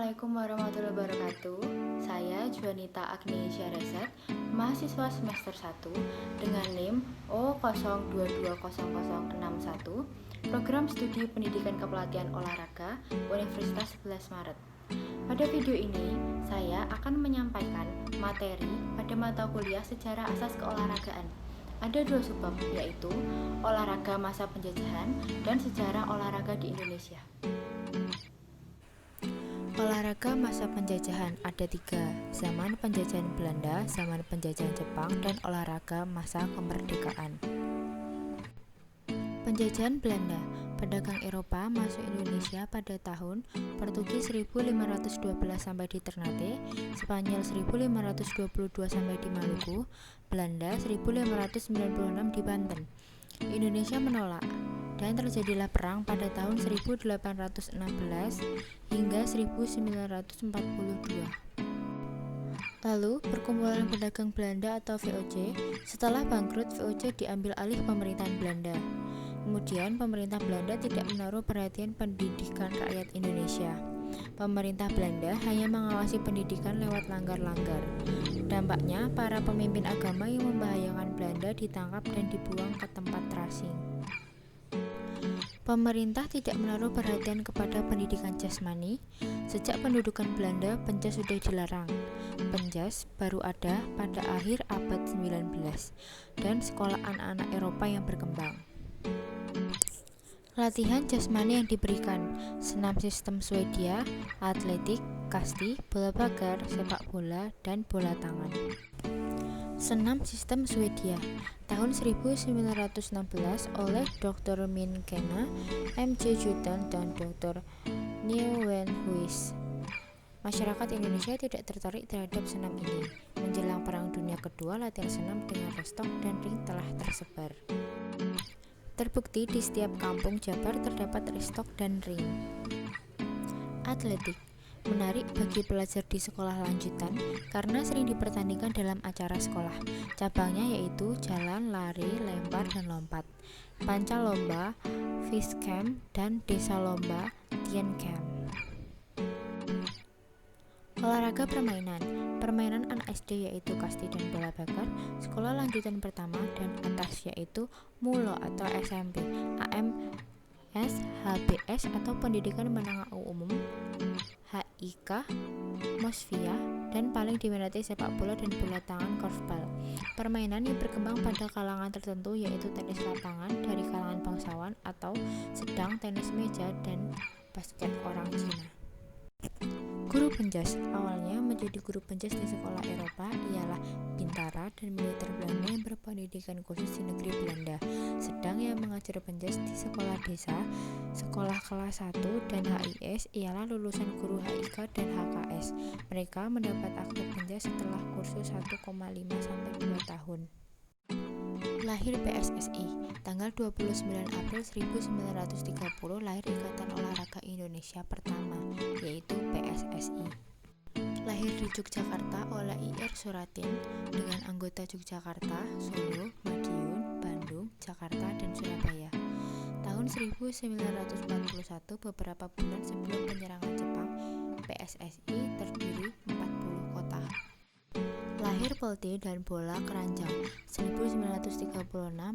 Assalamualaikum warahmatullahi wabarakatuh. Saya Juanita Agnesia Reset, mahasiswa semester 1 dengan NIM O02200061, Program Studi Pendidikan Kepelatihan Olahraga Universitas 11 Maret. Pada video ini, saya akan menyampaikan materi pada mata kuliah Sejarah Asas Keolahragaan. Ada dua subbab, yaitu Olahraga Masa Penjajahan dan Sejarah Olahraga di Indonesia. Olahraga masa penjajahan ada tiga: zaman penjajahan Belanda, zaman penjajahan Jepang, dan olahraga masa kemerdekaan. Penjajahan Belanda, pedagang Eropa masuk Indonesia pada tahun Portugis 1512 sampai di Ternate, Spanyol 1522 sampai di Maluku, Belanda 1596 di Banten. Indonesia menolak, dan terjadilah perang pada tahun 1816 hingga 1942. Lalu, Perkumpulan Pedagang Belanda atau VOC, setelah bangkrut VOC diambil alih pemerintahan Belanda. Kemudian, pemerintah Belanda tidak menaruh perhatian pendidikan rakyat Indonesia. Pemerintah Belanda hanya mengawasi pendidikan lewat langgar-langgar. Dampaknya, para pemimpin agama yang membahayakan Belanda ditangkap dan dibuang ke tempat terasing. Pemerintah tidak menaruh perhatian kepada pendidikan jasmani. Sejak pendudukan Belanda, penjas sudah dilarang. Penjas baru ada pada akhir abad 19 dan sekolah anak-anak Eropa yang berkembang. Latihan jasmani yang diberikan: senam sistem Swedia, atletik, kasti, bola pagar, sepak bola, dan bola tangan. Senam sistem Swedia tahun 1916 oleh Dr. Minkena, M.J. Jutan, dan Dr. Nieuwenhuis. Masyarakat Indonesia tidak tertarik terhadap senam ini. Menjelang Perang Dunia Kedua, latihan senam dengan restok dan ring telah tersebar. Terbukti di setiap kampung Jabar terdapat restok dan ring. Atletik menarik bagi pelajar di sekolah lanjutan karena sering dipertandingkan dalam acara sekolah. Cabangnya yaitu jalan, lari, lempar, dan lompat, panca lomba, fish camp, dan desa lomba, tien camp. Olahraga permainan: permainan anak SD yaitu kasti dan bola bakar, sekolah lanjutan pertama dan atas yaitu MULO atau SMP, AMS, HBS atau pendidikan menengah umum, HIK, Mosvia, dan paling diminati sepak bola dan bola tangan korfbal. Permainan yang berkembang pada kalangan tertentu yaitu tenis lapangan dari kalangan bangsawan atau sedang tenis meja dan basket orang Cina. Guru penjas: awalnya menjadi guru penjas di sekolah Eropa ialah bintara dan militer Belanda yang berpendidikan khusus di negeri Belanda. Sedang yang mengajar penjas di sekolah desa, sekolah kelas 1 dan HIS ialah lulusan guru HIK dan HKS. Mereka mendapat akte penjas setelah kursus 1,5 sampai 2 tahun. Lahir PSSI tanggal 29 April 1930, lahir Ikatan Olahraga Indonesia pertama, yaitu PSSI. Lahir di Yogyakarta oleh IR Suratin dengan anggota Yogyakarta, Solo, Madiun, Bandung, Jakarta, dan Surabaya. Tahun 1941, beberapa bulan sebelum penyerangan Jepang, PSSI terdiri 40 kota. Lahir pelte dan bola keranjang 1936,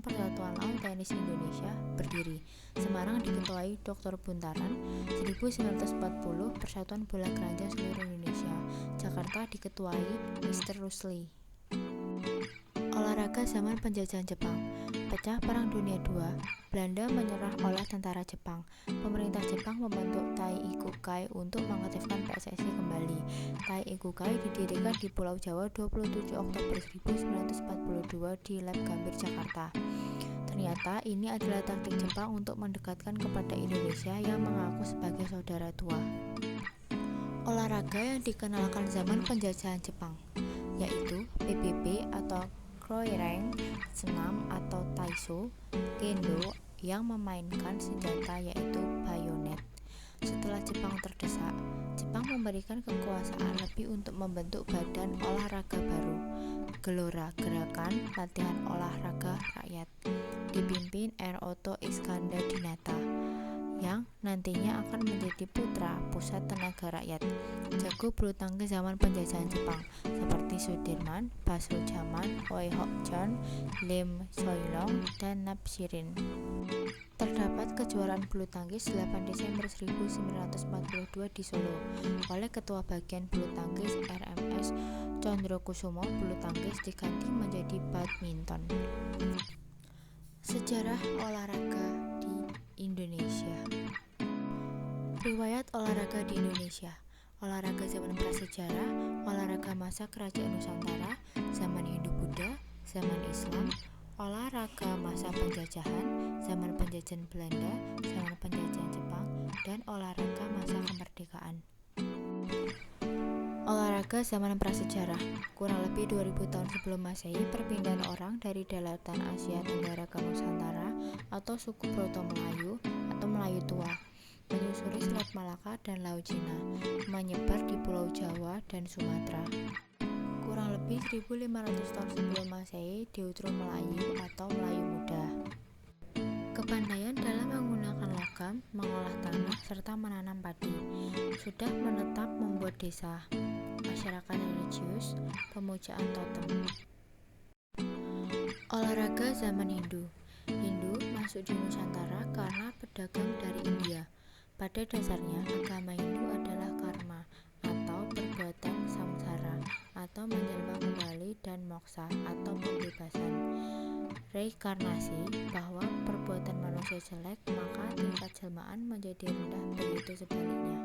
Persatuan Laut Tenis Indonesia berdiri. Semarang diketuai Dr. Buntaran. 1940, Persatuan Bola Keranjang Seluruh Indonesia. Jakarta diketuai Mr. Rusli. Olahraga zaman penjajahan Jepang: pecah Perang Dunia II, Belanda menyerah oleh tentara Jepang. Pemerintah Jepang membentuk Taikukai untuk mengaktifkan PSSI kembali. Taikukai didirikan di Pulau Jawa 27 Oktober 1942 di Lab Gambir, Jakarta. Ternyata ini adalah taktik Jepang untuk mendekatkan kepada Indonesia yang mengaku sebagai saudara tua. Olahraga yang dikenalkan zaman penjajahan Jepang yaitu PBB atau Kroireng, senam atau Taiso, Kendo yang memainkan senjata yaitu bayonet. Setelah Jepang terdesak, Jepang memberikan kekuasaan lebih untuk membentuk badan olahraga baru, Gelora, Gerakan Latihan Olahraga Rakyat, dipimpin R. Otto Iskandar Dinata, yang nantinya akan menjadi putra pusat tenaga rakyat. Jago bulu tangkis zaman penjajahan Jepang seperti Sudirman, Basrojaman, Choi Hok-jeon, Lim Soilong, dan Nap Shirin. Terdapat kejuaraan bulu tangkis 8 Desember 1942 di Solo oleh Ketua Bagian Bulu Tangkis RMS Condrokusumo. Bulu tangkis diganti menjadi badminton. Sejarah olahraga di Indonesia. Riwayat olahraga di Indonesia. Olahraga zaman prasejarah, olahraga masa kerajaan Nusantara, zaman Hindu-Buddha, zaman Islam, olahraga masa penjajahan, zaman penjajahan Belanda, zaman penjajahan Jepang, dan olahraga masa kemerdekaan. Olahraga zaman prasejarah. Kurang lebih 2000 tahun sebelum Masehi, perpindahan orang dari daratan Asia Tenggara ke Nusantara atau suku Proto Melayu atau Melayu tua menyusuri Selat Malaka dan Laut Cina, menyebar di Pulau Jawa dan Sumatera. Kurang lebih 1500 tahun sebelum Masehi, Deutero Melayu atau Melayu Muda. Kepandaian dalam menggunakan logam, mengolah tanah, serta menanam padi sudah menetap membuat desa, masyarakat religius, pemujaan totem. Olahraga zaman Hindu. Hindu masuk di Nusantara karena pedagang dari India. Pada dasarnya, agama Hindu adalah karma atau perbuatan samsara atau menjelma kembali dan moksa atau pembebasan. Reinkarnasi, bahwa perbuatan manusia jelek maka tingkat jelmaan menjadi rendah, begitu sebaliknya.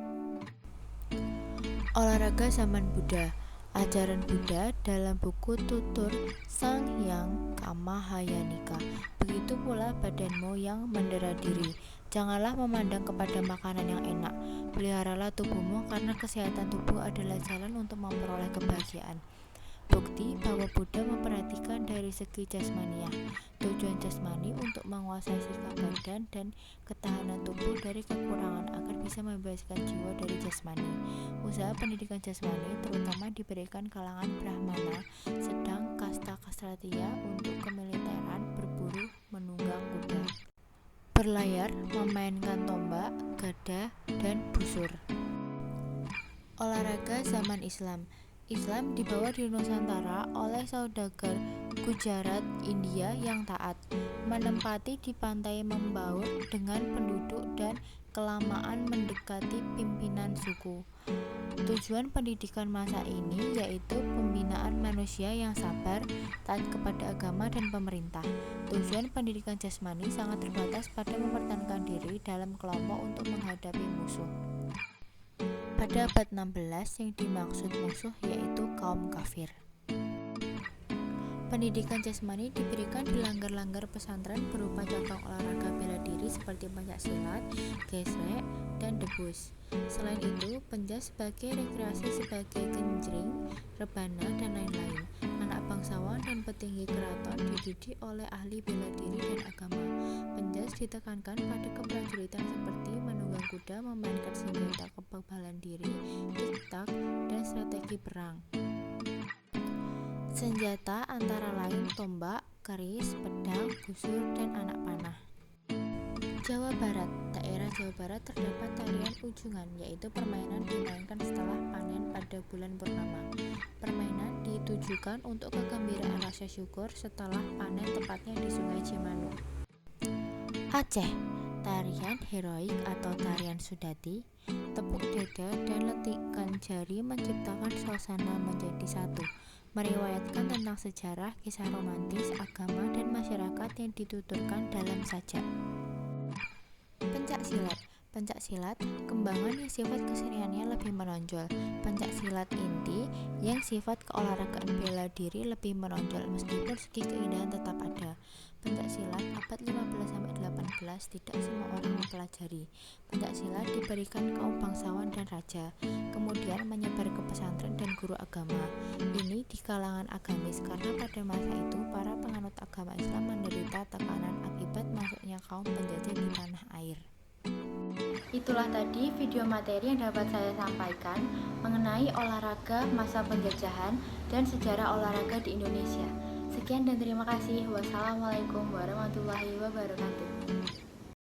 Olahraga zaman Buddha. Ajaran Buddha dalam buku Tutur Sang Hyang Kamahayanika. Begitu pula badanmu yang mendera diri. Janganlah memandang kepada makanan yang enak. Peliharalah tubuhmu karena kesehatan tubuh adalah jalan untuk memperoleh kebahagiaan. Bukti bahwa Buddha memperhatikan dari segi jasmaniah. Tujuan jasmani untuk menguasai sikap badan dan ketahanan tubuh dari kekurangan agar bisa membebaskan jiwa dari jasmani. Usaha pendidikan jasmani terutama diberikan kalangan Brahmana, sedang kasta Ksatria untuk kemiliteran, berburu, menunggang kuda, berlayar, memainkan tombak, gada, dan busur. Olahraga zaman Islam. Islam dibawa di Nusantara oleh saudagar Gujarat, India yang taat, menempati di pantai Membaur dengan penduduk dan kelamaan mendekati pimpinan suku. Tujuan pendidikan masa ini yaitu pembinaan manusia yang sabar, taat kepada agama dan pemerintah. Tujuan pendidikan jasmani sangat terbatas pada mempertahankan diri dalam kelompok untuk menghadapi musuh. Pada abad 16 yang dimaksud musuh yaitu kaum kafir. Pendidikan jasmani diberikan di langgar-langgar pesantren berupa cabang olahraga bela diri seperti pencaksilat, gesrek, dan debus. Selain itu, penjas sebagai rekreasi sebagai genjring, rebana, dan lain-lain. Anak bangsawan dan petinggi keraton dididik oleh ahli bela diri dan agama. Penjas ditekankan pada keprajuritan seperti menunggang kuda, memainkan senjata kekebalan diri, tiktak, dan strategi perang. Senjata antara lain tombak, keris, pedang, busur, dan anak panah. Jawa Barat. Daerah Jawa Barat terdapat tarian ujungan, yaitu permainan dimainkan setelah panen pada bulan purnama. Permainan ditujukan untuk kegembiraan rasa syukur setelah panen, tepatnya di Sungai Cimanuk. Aceh. Tarian heroik atau tarian Sudati, tepuk dada dan lentikan jari menciptakan suasana menjadi satu, meriwayatkan tentang sejarah, kisah romantis, agama, dan masyarakat yang dituturkan dalam sajak. Pencaksilat. Pencaksilat, kembangan yang sifat keseniannya lebih menonjol. Pencaksilat inti yang sifat keolahragaan bela diri lebih menonjol meskipun segi keindahan tetap ada. Pencaksilat abad 15-18 tidak semua orang mempelajari. Pencaksilat diberikan kaum bangsawan dan raja, kemudian menyebar ke pesantren dan guru agama. Ini di kalangan agamis karena pada masa itu para penganut agama Islam menderita tekanan akibat masuknya kaum penjajah di tanah air. Itulah tadi video materi yang dapat saya sampaikan mengenai olahraga masa penjajahan dan sejarah olahraga di Indonesia. Sekian dan terima kasih. Wassalamualaikum warahmatullahi wabarakatuh.